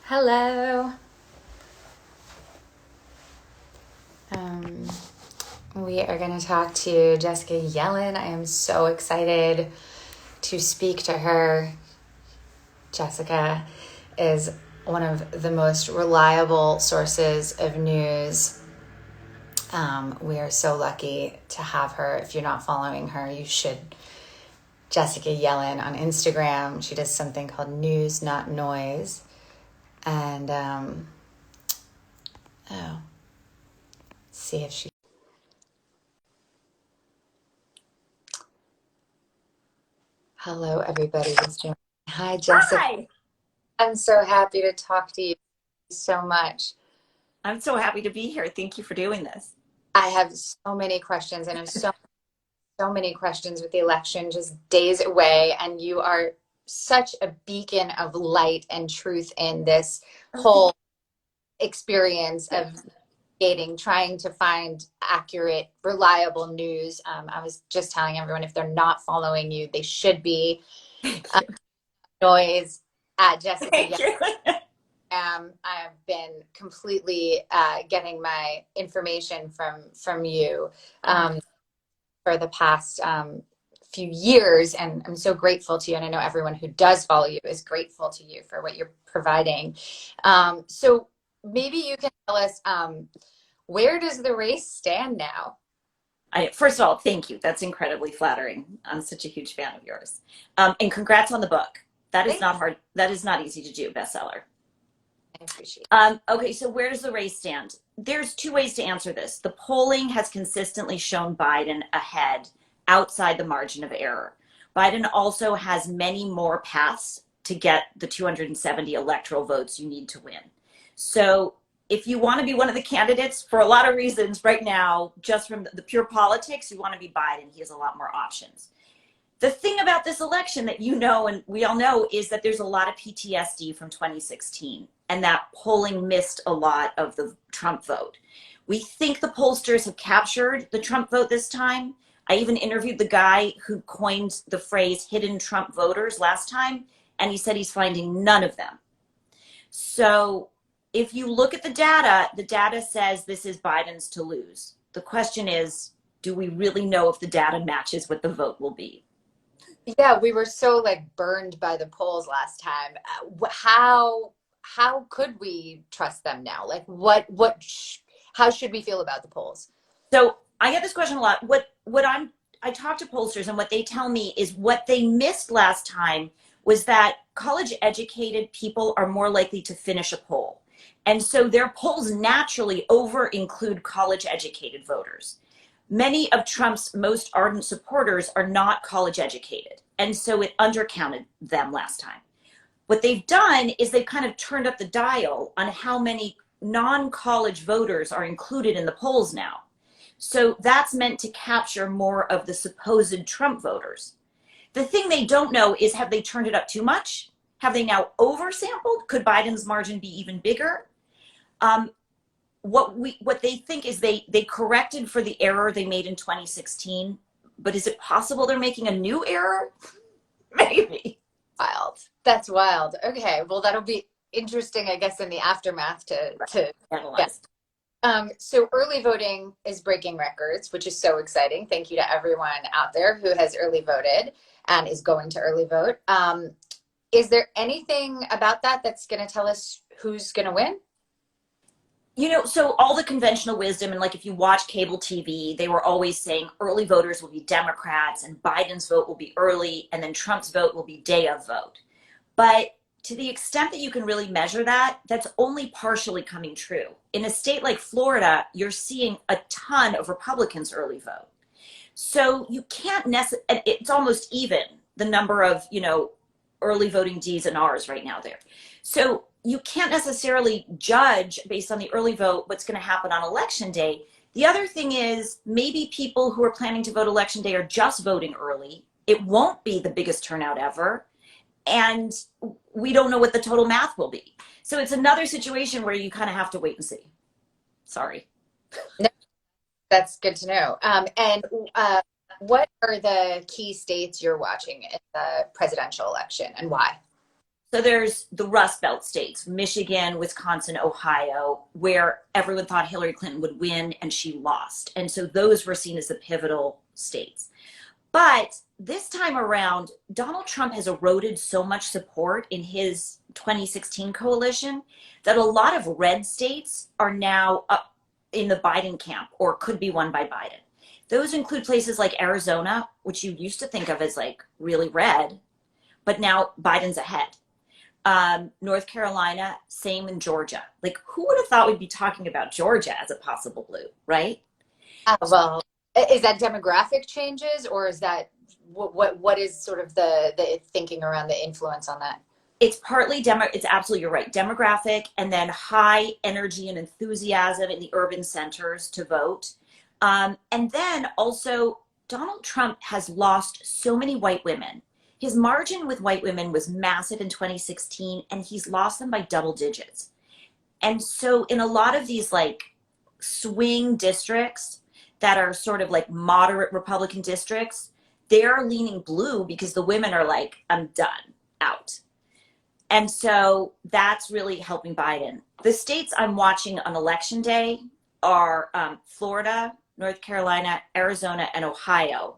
Hello. Um, we are going to talk to Jessica Yellen. I am so excited to speak to her. Jessica is one of the most reliable sources of news. We are so lucky to have her. If you're not following her, you should. Jessica Yellen on Instagram. She does something called News Not Noise. And see if she. Hello, everybody. Who's joining? Hi, Jessica. Hi. I'm so happy to talk to you so much. I'm so happy to be here. Thank you for doing this. I have so many questions, and I have so many questions with the election just days away, and you are such a beacon of light and truth in this whole experience of trying to find accurate, reliable news. I was just telling everyone if they're not following you, they should be. Thank you. Noise at Jessica. Thank you. I've been completely getting my information from you for the past few years, and I'm so grateful to you. And I know everyone who does follow you is grateful to you for what you're providing. So maybe you can tell us where does the race stand now? First of all, thank you. That's incredibly flattering. I'm such a huge fan of yours. And congrats on the book. That is Thank not hard. That is not easy to do, bestseller. I appreciate Okay, so where does the race stand? There's two ways to answer this. The polling has consistently shown Biden ahead outside the margin of error. Biden also has many more paths to get the 270 electoral votes you need to win. So if you want to be one of the candidates, for a lot of reasons right now, just from the pure politics, you want to be Biden. He has a lot more options. The thing about this election that you know and we all know is that there's a lot of PTSD from 2016, and that polling missed a lot of the Trump vote. We think the pollsters have captured the Trump vote this time. I even interviewed the guy who coined the phrase hidden Trump voters last time, and he said he's finding none of them. So if you look at the data says this is Biden's to lose. The question is, do we really know if the data matches what the vote will be? Yeah, we were so burned by the polls last time. How could we trust them now? How should we feel about the polls? So I get this question a lot. I talk to pollsters, and what they tell me is what they missed last time was that college educated people are more likely to finish a poll. And so their polls naturally over include college educated voters. Many of Trump's most ardent supporters are not college educated. And so it undercounted them last time. What they've done is they've kind of turned up the dial on how many non-college voters are included in the polls now. So that's meant to capture more of the supposed Trump voters. The thing they don't know is, have they turned it up too much? Have they now oversampled? Could Biden's margin be even bigger? What they think is they corrected for the error they made in 2016, but is it possible they're making a new error? Maybe. Wild. That's wild. Okay, well that'll be interesting, I guess, in the aftermath to yeah. Analyzed. So early voting is breaking records, which is so exciting. Thank you to everyone out there who has early voted and is going to early vote. Is there anything about that that's going to tell us who's going to win? So all the conventional wisdom, and if you watch cable TV, they were always saying early voters will be Democrats and Biden's vote will be early and then Trump's vote will be day of vote. But to the extent that you can really measure that, that's only partially coming true. In a state like Florida, you're seeing a ton of Republicans early vote. So you can't necessarily, it's almost even the number of, early voting D's and R's right now there. So you can't necessarily judge based on the early vote what's going to happen on election day. The other thing is maybe people who are planning to vote election day are just voting early. It won't be the biggest turnout ever. And we don't know what the total math will be. So it's another situation where you kind of have to wait and see. Sorry. No, that's good to know. And what are the key states you're watching in the presidential election and why? So there's the Rust Belt states, Michigan, Wisconsin, Ohio, where everyone thought Hillary Clinton would win and she lost. And so those were seen as the pivotal states. But this time around, Donald Trump has eroded so much support in his 2016 coalition that a lot of red states are now up in the Biden camp or could be won by Biden. Those include places like Arizona, which you used to think of as like really red, but now Biden's ahead. North Carolina, same in Georgia. Like, who would have thought we'd be talking about Georgia as a possible blue, right? Well, is that demographic changes, or is that what is sort of the thinking around the influence on that? It's partly it's absolutely, you're right, demographic, and then high energy and enthusiasm in the urban centers to vote. And then also, Donald Trump has lost so many white women. His margin with white women was massive in 2016, and he's lost them by double digits. And so in a lot of these like swing districts that are sort of like moderate Republican districts, they're leaning blue because the women are like, I'm done, out. And so that's really helping Biden. The states I'm watching on election day are Florida, North Carolina, Arizona, and Ohio,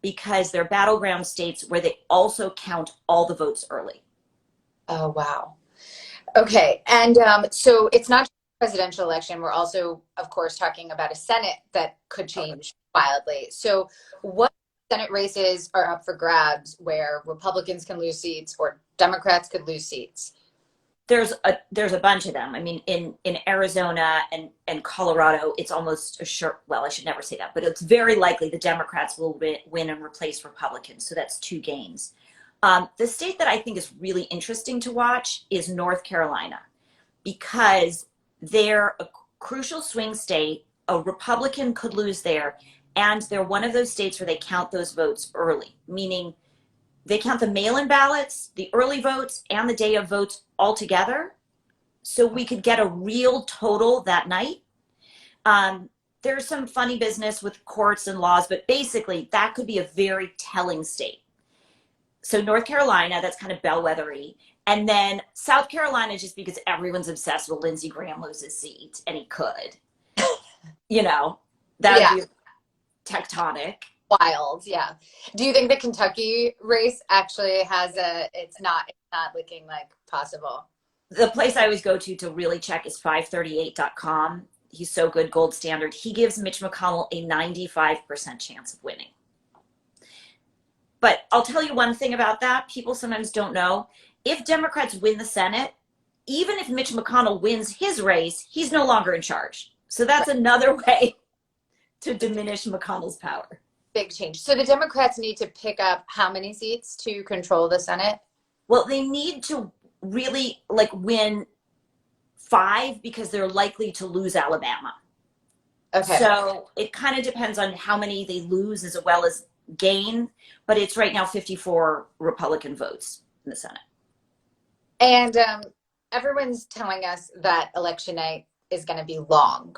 because they're battleground states where they also count all the votes early. Oh, wow. Okay. And so it's not just a presidential election. We're also, of course, talking about a Senate that could change wildly. So what Senate races are up for grabs where Republicans can lose seats or Democrats could lose seats? There's a bunch of them. I mean, in Arizona and Colorado, it's almost a sure, well, I should never say that, but it's very likely the Democrats will win and replace Republicans. So that's two gains. The state that I think is really interesting to watch is North Carolina, because they're a crucial swing state. A Republican could lose there, and they're one of those states where they count those votes early, meaning they count the mail-in ballots, the early votes, and the day of votes all together, so we could get a real total that night. There's some funny business with courts and laws, but basically that could be a very telling state. So North Carolina, that's kind of bellwether-y. And then South Carolina, just because everyone's obsessed with Lindsey Graham lose his seat, and he could. You know, that would be tectonic. Wild, yeah. Do you think the Kentucky race actually has it's not looking like possible? The place I always go to really check is 538.com. He's so good, gold standard. He gives Mitch McConnell a 95% chance of winning. But I'll tell you one thing about that. People sometimes don't know. If Democrats win the Senate, even if Mitch McConnell wins his race, he's no longer in charge. So that's another way to diminish McConnell's power. Big change. So the Democrats need to pick up how many seats to control the Senate? Well, they need to really like win 5 because they're likely to lose Alabama. Okay. So it kind of depends on how many they lose as well as gain, but it's right now 54 Republican votes in the Senate. And everyone's telling us that election night is going to be long.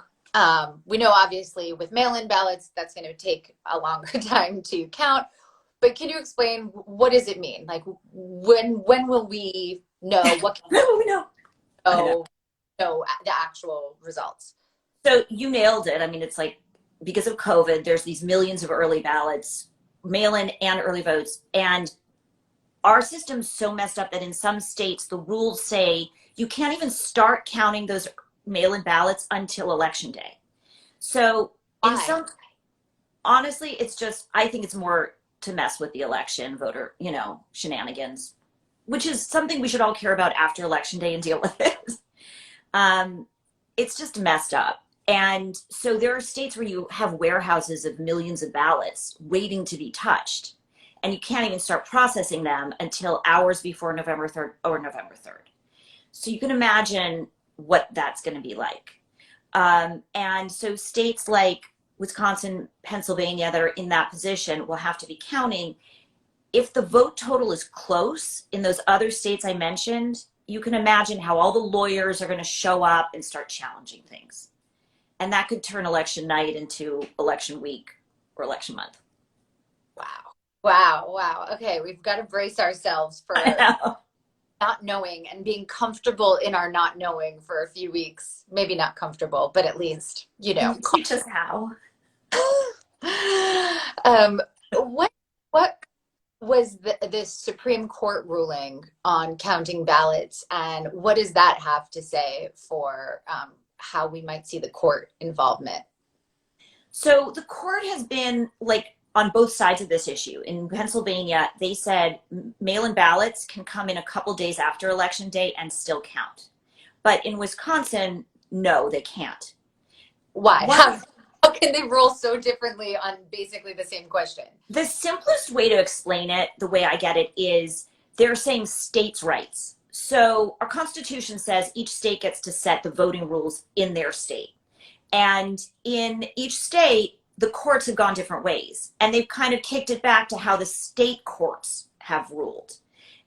We know obviously with mail-in ballots, that's going to take a longer time to count. But can you explain, what does it mean? Like, when will we know? What when will we know? Know the actual results? So you nailed it. I mean, it's like, because of COVID, there's these millions of early ballots, mail-in and early votes. And our system's so messed up that in some states, the rules say you can't even start counting those mail-in ballots until election day. So in some, honestly, it's just, I think it's more to mess with the election voter, shenanigans, which is something we should all care about after election day and deal with it. It's just messed up. And so there are states where you have warehouses of millions of ballots waiting to be touched, and you can't even start processing them until hours before November 3rd or November 3rd. So you can imagine what that's going to be like. And so states like Wisconsin, Pennsylvania that are in that position will have to be counting. If the vote total is close in those other states I mentioned, you can imagine how all the lawyers are going to show up and start challenging things. And that could turn election night into election week or election month. Wow. Okay, we've got to brace ourselves for not knowing and being comfortable in our not knowing for a few weeks. Maybe not comfortable, but at least, you Can know. you teach us how? um, what was this Supreme Court ruling on counting ballots, and what does that have to say for how we might see the court involvement? So the court has been like on both sides of this issue. In Pennsylvania, they said mail-in ballots can come in a couple days after election day and still count. But in Wisconsin, no, they can't. Why? What How can they rule so differently on basically the same question? the simplest way to explain it, the way I get it, is they're saying states' rights. So our Constitution says each state gets to set the voting rules in their state. And in each state, the courts have gone different ways. And they've kind of kicked it back to how the state courts have ruled.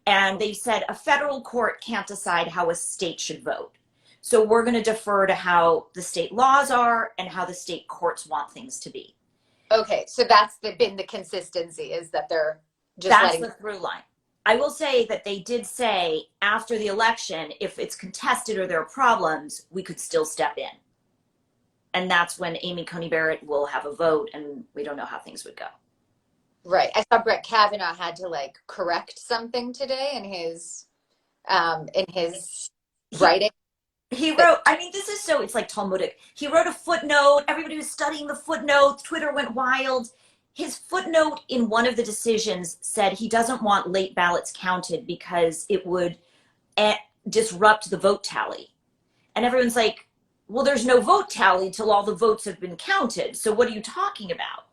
And they said a federal court can't decide how a state should vote. So we're going to defer to how the state laws are and how the state courts want things to be. Okay, so that's been the consistency, is that they're just That's letting. the through line. I will say that they did say after the election, if it's contested or there are problems, we could still step in. And that's when Amy Coney Barrett will have a vote, and we don't know how things would go. Right. I saw Brett Kavanaugh had to like correct something today in his writing. He wrote, I mean, this is so, it's like Talmudic. He wrote a footnote. Everybody was studying the footnote. Twitter went wild. His footnote in one of the decisions said he doesn't want late ballots counted because it would disrupt the vote tally. And everyone's like, well, there's no vote tally till all the votes have been counted. So what are you talking about?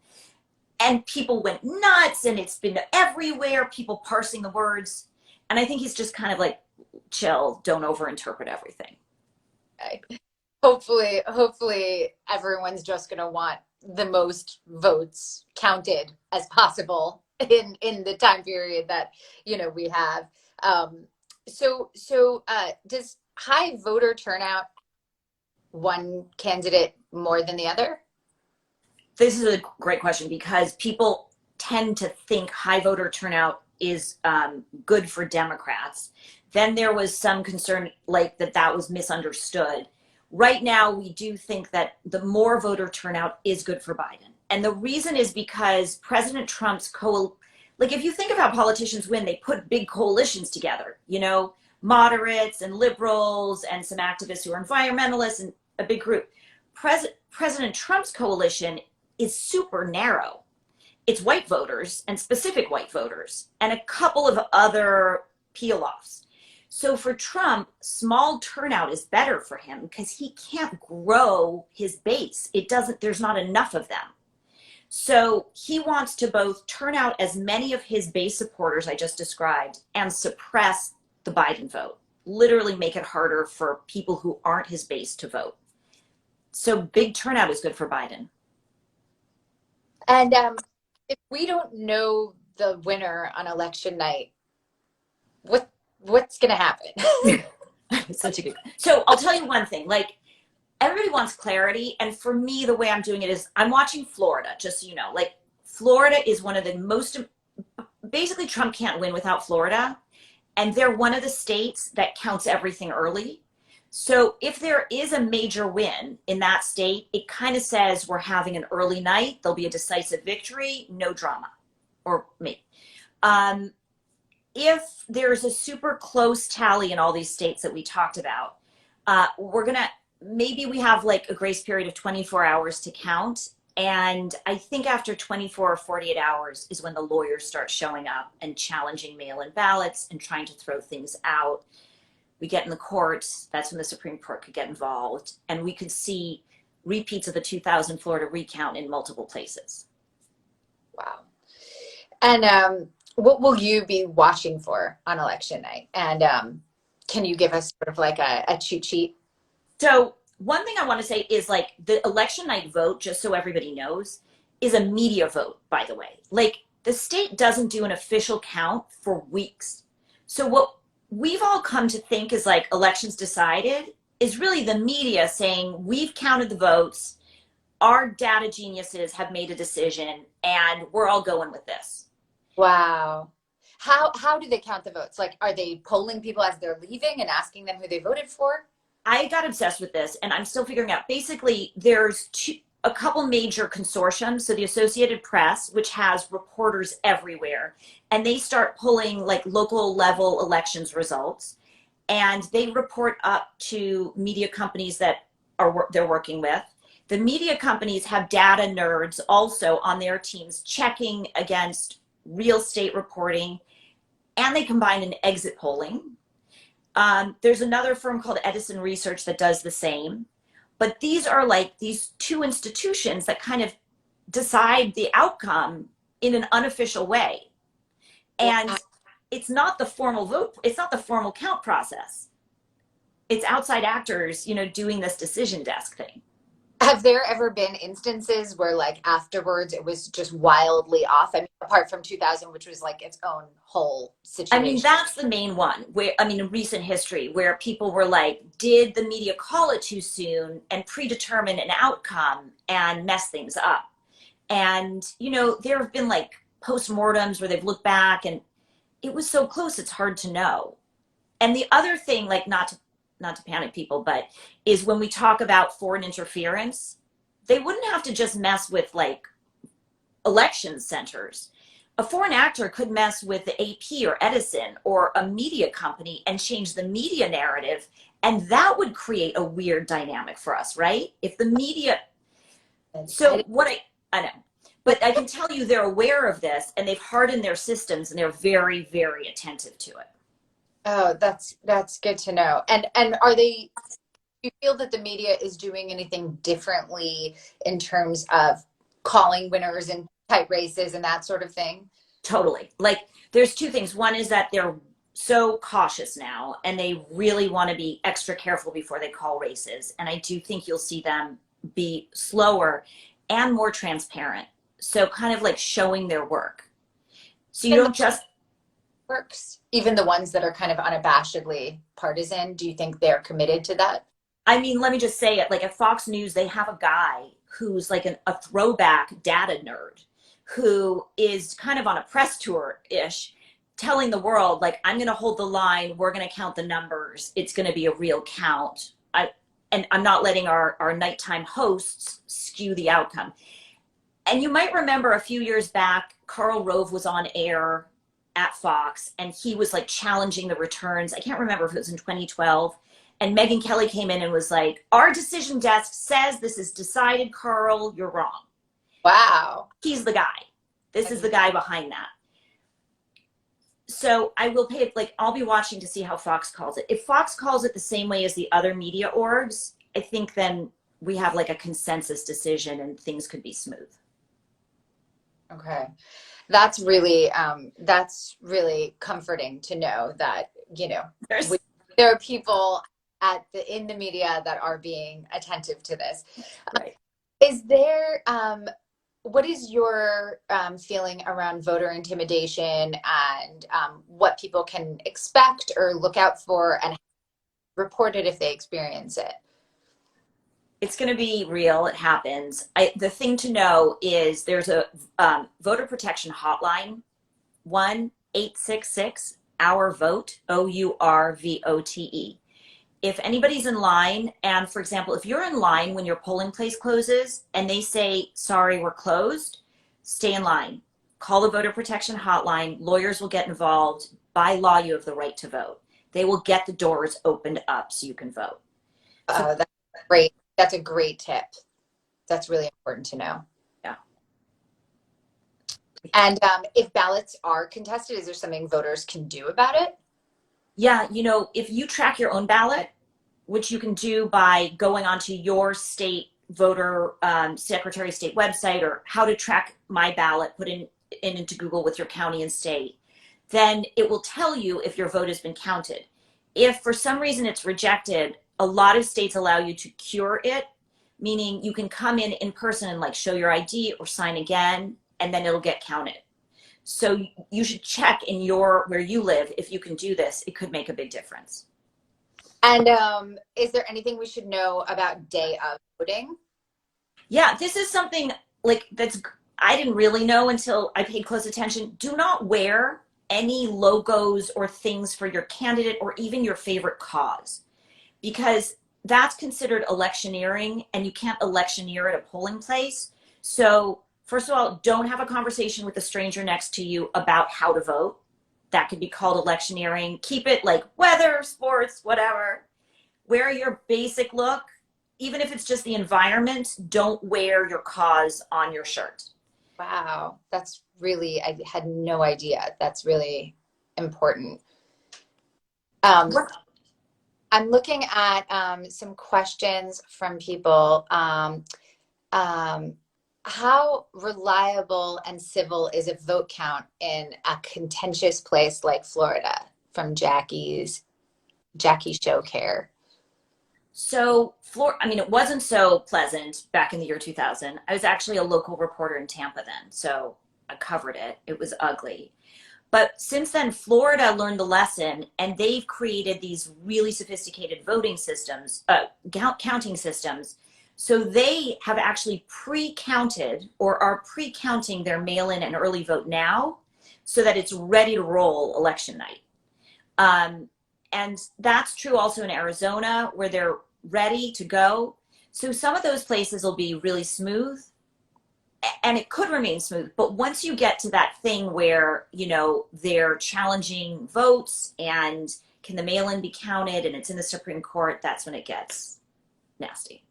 And people went nuts, and it's been everywhere, people parsing the words. And I think he's just kind of like, chill, don't overinterpret everything. Hopefully everyone's just going to want the most votes counted as possible in the time period that, we have. Does high voter turnout one candidate more than the other? This is a great question because people tend to think high voter turnout is good for Democrats. Then there was some concern like that was misunderstood. Right now, we do think that the more voter turnout is good for Biden. And the reason is because President Trump's like if you think of how politicians win, they put big coalitions together, moderates and liberals and some activists who are environmentalists and a big group. President Trump's coalition is super narrow. It's white voters and specific white voters and a couple of other peel-offs. So for Trump, small turnout is better for him because he can't grow his base. There's not enough of them. So he wants to both turn out as many of his base supporters I just described and suppress the Biden vote, literally make it harder for people who aren't his base to vote. So big turnout is good for Biden. And if we don't know the winner on election night, what's going to happen? Such a good. So I'll tell you one thing. Like everybody wants clarity, and for me, the way I'm doing it is I'm watching Florida. Just so you know, like Florida is one of the most. Basically, Trump can't win without Florida, and they're one of the states that counts everything early. So if there is a major win in that state, it kind of says we're having an early night. There'll be a decisive victory, no drama, or maybe. If there's a super close tally in all these states that we talked about, maybe we have like a grace period of 24 hours to count. And I think after 24 or 48 hours is when the lawyers start showing up and challenging mail-in ballots and trying to throw things out. We get in the courts, that's when the Supreme Court could get involved, and we could see repeats of the 2000 Florida recount in multiple places. Wow. And what will you be watching for on election night? And can you give us sort of like a cheat sheet? So one thing I want to say is like the election night vote, just so everybody knows, is a media vote, by the way. Like the state doesn't do an official count for weeks. So what we've all come to think is like elections decided is really the media saying we've counted the votes, our data geniuses have made a decision, and we're all going with this. Wow. How do they count the votes? Like, are they polling people as they're leaving and asking them who they voted for? I got obsessed with this and I'm still figuring out. Basically, there's a couple major consortiums. So the Associated Press, which has reporters everywhere, and they start pulling like local level elections results, and they report up to media companies that they're working with. The media companies have data nerds also on their teams checking against real state reporting, and they combine an exit polling. There's another firm called Edison Research that does the same. But these are like these two institutions that kind of decide the outcome in an unofficial way. And it's not the formal vote, it's not the formal count process. It's outside actors, doing this decision desk thing. Have there ever been instances where, like, afterwards it was just wildly off? I mean, apart from 2000, which was like its own whole situation. I mean, that's the main one where, in recent history, where people were like, did the media call it too soon and predetermine an outcome and mess things up? And, there have been like postmortems where they've looked back and it was so close, it's hard to know. And the other thing, like, not to panic people, but is when we talk about foreign interference, they wouldn't have to just mess with like election centers. A foreign actor could mess with the AP or Edison or a media company and change the media narrative. And that would create a weird dynamic for us, right? If the media, so what I know, but I can tell you they're aware of this and they've hardened their systems and they're very, very attentive to it. Oh, that's good to know. And are they, do you feel that the media is doing anything differently in terms of calling winners in tight races and that sort of thing? Totally. Like, there's two things. One is that they're so cautious now and they really want to be extra careful before they call races. And I do think you'll see them be slower and more transparent. So kind of like showing their work. So you don't just works, even the ones that are kind of unabashedly partisan. Do you think they're committed to that? I mean, let me just say it. Like at Fox News, they have a guy who's like a throwback data nerd who is kind of on a press tour-ish, telling the world, like, I'm going to hold the line. We're going to count the numbers. It's going to be a real count. And I'm not letting our nighttime hosts skew the outcome. And you might remember a few years back, Karl Rove was on air at Fox and he was like challenging the returns. I can't remember if it was in 2012. And Megyn Kelly came in and was like, our decision desk says this is decided, Karl, you're wrong. Wow. He's the guy. This is the guy behind that. So I will pay, like, I'll be watching to see how Fox calls it. If Fox calls it the same way as the other media orgs, I think then we have like a consensus decision and things could be smooth. Okay. That's really comforting to know that, there are people in the media that are being attentive to this. Right. Is there, what is your feeling around voter intimidation and what people can expect or look out for and report it if they experience it? It's going to be real. It happens. The thing to know is there's a voter protection hotline, 1-866-OUR-VOTE, OURVOTE. If anybody's in line, and for example, if you're in line when your polling place closes and they say, sorry, we're closed, stay in line. Call the voter protection hotline. Lawyers will get involved. By law, you have the right to vote. They will get the doors opened up so you can vote. That's great. That's a great tip. That's really important to know. Yeah. And if ballots are contested, is there something voters can do about it? Yeah, if you track your own ballot, which you can do by going onto your state voter Secretary of State website, or how to track my ballot, put into Google with your county and state, then it will tell you if your vote has been counted. If for some reason it's rejected, a lot of states allow you to cure it, meaning you can come in person and like show your ID or sign again, and then it'll get counted. So you should check in where you live. If you can do this, it could make a big difference. And is there anything we should know about day of voting? Yeah, this is something like I didn't really know until I paid close attention. Do not wear any logos or things for your candidate or even your favorite cause, because that's considered electioneering, and you can't electioneer at a polling place. So first of all, don't have a conversation with the stranger next to you about how to vote. That could be called electioneering. Keep it like weather, sports, whatever. Wear your basic look. Even if it's just the environment, don't wear your cause on your shirt. Wow, that's really, I had no idea. That's really important. Um, What I'm looking at some questions from people. Um, how reliable and civil is a vote count in a contentious place like Florida? From Jackie Showcare. So, I mean, it wasn't so pleasant back in the year 2000. I was actually a local reporter in Tampa then, so I covered it. It was ugly. But since then, Florida learned the lesson, and they've created these really sophisticated voting systems, counting systems. So they have actually pre-counted or are pre-counting their mail-in and early vote now, so that it's ready to roll election night. Um, and that's true also in Arizona, where they're ready to go. So some of those places will be really smooth, and it could remain smooth. But once you get to that thing where, they're challenging votes and can the mail in be counted and it's in the Supreme Court, that's when it gets nasty.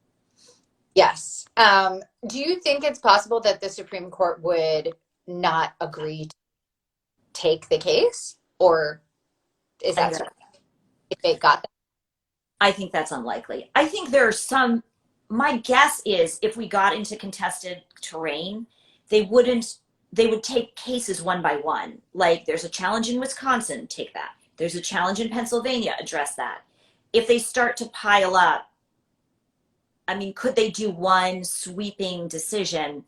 Yes. Do you think it's possible that the Supreme Court would not agree to take the case? Or is I think that sort of if they got that? I think that's unlikely. I think there are some, my guess is if we got into contested terrain, they wouldn't, they would take cases one by one. Like there's a challenge in Wisconsin, take that. There's a challenge in Pennsylvania, address that. If they start to pile up, I mean, could they do one sweeping decision?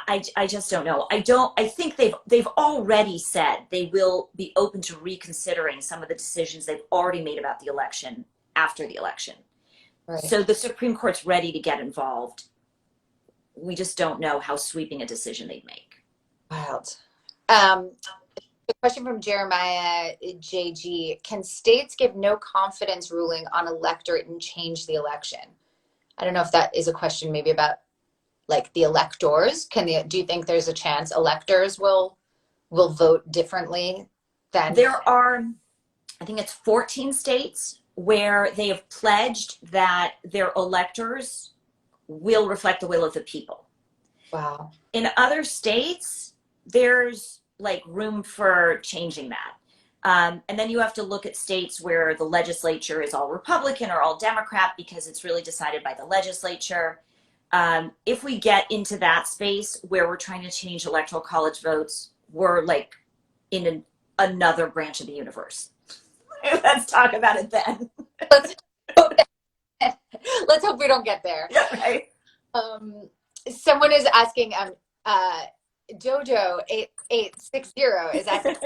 I just don't know. I think they've already said they will be open to reconsidering some of the decisions they've already made about the election after the election. Right. So the Supreme Court's ready to get involved. We just don't know how sweeping a decision they'd make. Wild. The question from Jeremiah JG: can states give no confidence ruling on electorate and change the election? I don't know if that is a question maybe about like the electors. Do you think there's a chance electors will vote differently than? There are, I think it's 14 states where they have pledged that their electors will reflect the will of the people. Wow. In other states, there's like room for changing that. And then you have to look at states where the legislature is all Republican or all Democrat because it's really decided by the legislature. If we get into that space where we're trying to change electoral college votes, we're like in another branch of the universe. Let's talk about it then. Let's hope, let's hope we don't get there. Yeah, right. Someone is asking, Jojo8860 is asking,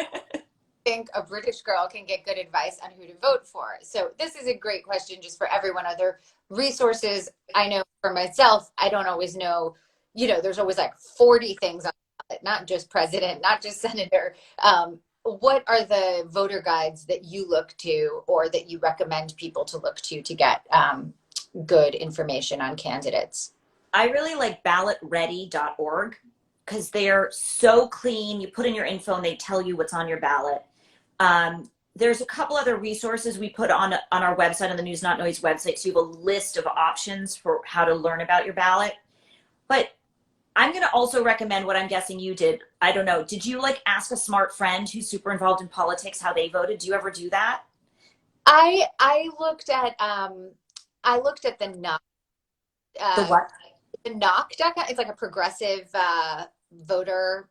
think a British girl can get good advice on who to vote for? So this is a great question just for everyone. Are there resources? I know for myself, I don't always know, there's always like 40 things on it, not just president, not just senator. What are the voter guides that you look to or that you recommend people to look to get good information on candidates? I really like ballotready.org because they're so clean. You put in your info and they tell you what's on your ballot. There's a couple other resources we put on our website, on the News Not Noise website, so you have a list of options for how to learn about your ballot. But I'm going to also recommend what I'm guessing you did. I don't know. Did you like ask a smart friend who's super involved in politics how they voted? Do you ever do that? I looked at the knock. The what? The knock.com. It's like a progressive voter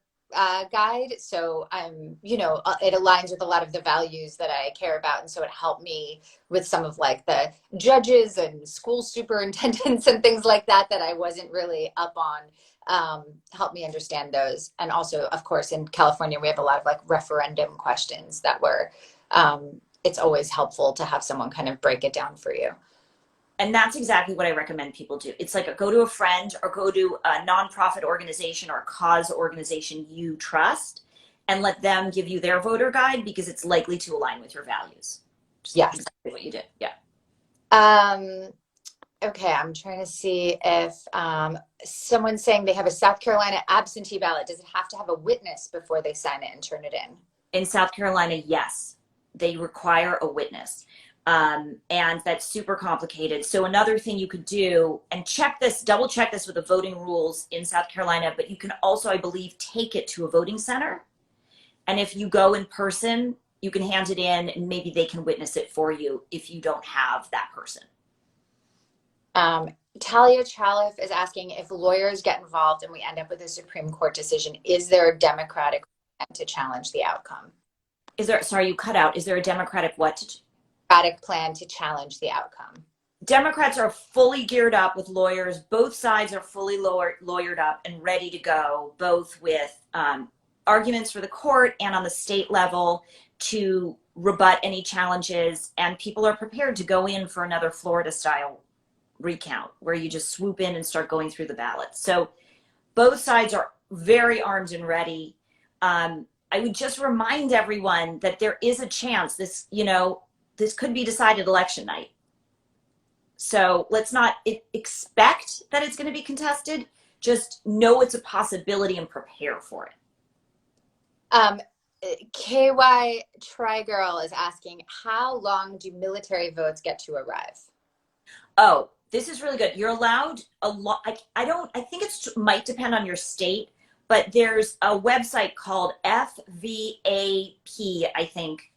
guide. So it aligns with a lot of the values that I care about. And so it helped me with some of like the judges and school superintendents and things like that I wasn't really up on. Helped me understand those. And also, of course, in California, we have a lot of like referendum questions that were, it's always helpful to have someone kind of break it down for you. And that's exactly what I recommend people do. It's like go to a friend or go to a nonprofit organization or a cause organization you trust and let them give you their voter guide because it's likely to align with your values. Just Yes. exactly what you did. Yeah. Okay, I'm trying to see if someone's saying they have a South Carolina absentee ballot. Does it have to have a witness before they sign it and turn it in? In South Carolina, yes, they require a witness. And that's super complicated. So another thing you could do, and check this, double check this with the voting rules in South Carolina, but you can also, I believe, take it to a voting center. And if you go in person, you can hand it in and maybe they can witness it for you if you don't have that person. Talia Chalif is asking if lawyers get involved and we end up with a Supreme Court decision, is there a Democratic plan to challenge the outcome? Is there, sorry, you cut out. Is there a Democratic what? Democratic plan to challenge the outcome? Democrats are fully geared up with lawyers. Both sides are fully lawyered up and ready to go, both with arguments for the court and on the state level to rebut any challenges. And people are prepared to go in for another Florida style recount where you just swoop in and start going through the ballots. So both sides are very armed and ready. I would just remind everyone that there is a chance this, this could be decided election night. So let's not expect that it's going to be contested. Just know it's a possibility and prepare for it. KY Try Girl is asking, how long do military votes get to arrive? Oh, this is really good. You're allowed a lot. I think it might depend on your state, but there's a website called FVAP, I think,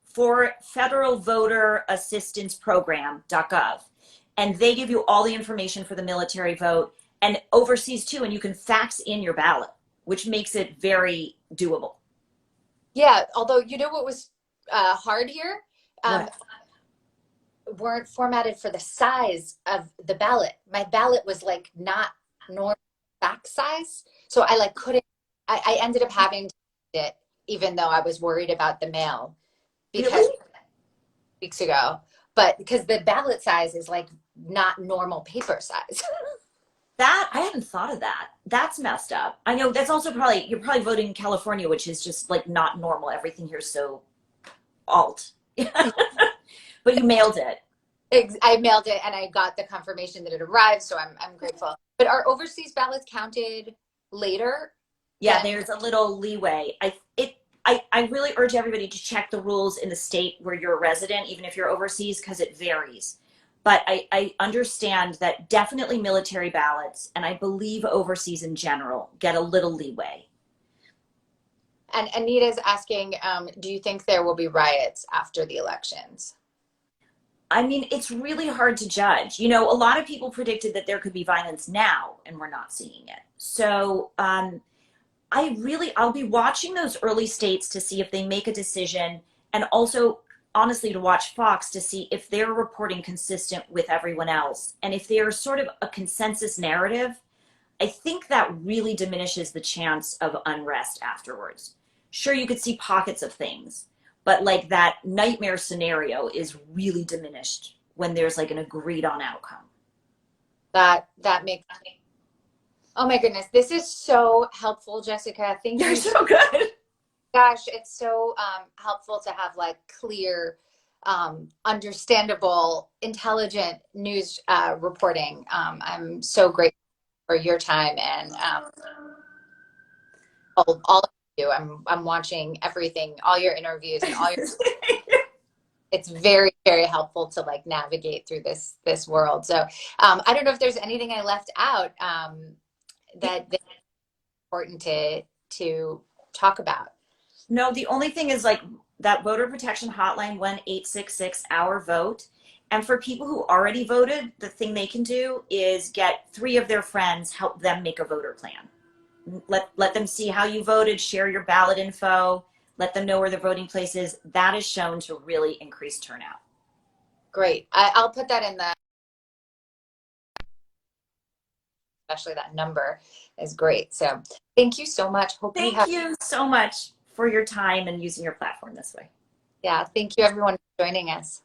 for Federal Voter Assistance Program.gov. And they give you all the information for the military vote and overseas too. And you can fax in your ballot, which makes it very doable. Yeah, although you know what was hard here? Weren't formatted for the size of the ballot. My ballot was like not normal fax size. So I like couldn't, I ended up having to it even though I was worried about the mail because really? Weeks ago, but because the ballot size is like not normal paper size. That, I hadn't thought of that. That's messed up. I know that's also probably, you're probably voting in California, which is just like not normal. Everything here is so alt. But you mailed it. I mailed it and I got the confirmation that it arrived, so I'm grateful. But are overseas ballots counted later? Yeah, there's a little leeway. I really urge everybody to check the rules in the state where you're a resident, even if you're overseas, because it varies. But I understand that definitely military ballots, and I believe overseas in general, get a little leeway. And Anita's asking, do you think there will be riots after the elections? I mean, it's really hard to judge. A lot of people predicted that there could be violence now, and we're not seeing it. So I'll be watching those early states to see if they make a decision, and also honestly to watch Fox to see if they're reporting consistent with everyone else. And if they're sort of a consensus narrative, I think that really diminishes the chance of unrest afterwards. Sure, you could see pockets of things, but like that nightmare scenario is really diminished when there's like an agreed on outcome. That makes, oh my goodness, this is so helpful, Jessica. Thank you. You're so good. Gosh, it's so helpful to have like clear, understandable, intelligent news reporting. I'm so grateful for your time and all of you. I'm watching everything, all your interviews and all your. It's very, very helpful to like navigate through this world. So I don't know if there's anything I left out that's important to talk about. No, the only thing is like that voter protection hotline 1-866-OUR-VOTE. And for people who already voted, the thing they can do is get 3 of their friends, help them make a voter plan. Let them see how you voted, share your ballot info, let them know where their voting place is. That is shown to really increase turnout. Great. I'll put that in especially that number is great. So thank you so much. Thank you so much for your time and using your platform this way. Yeah, thank you everyone for joining us.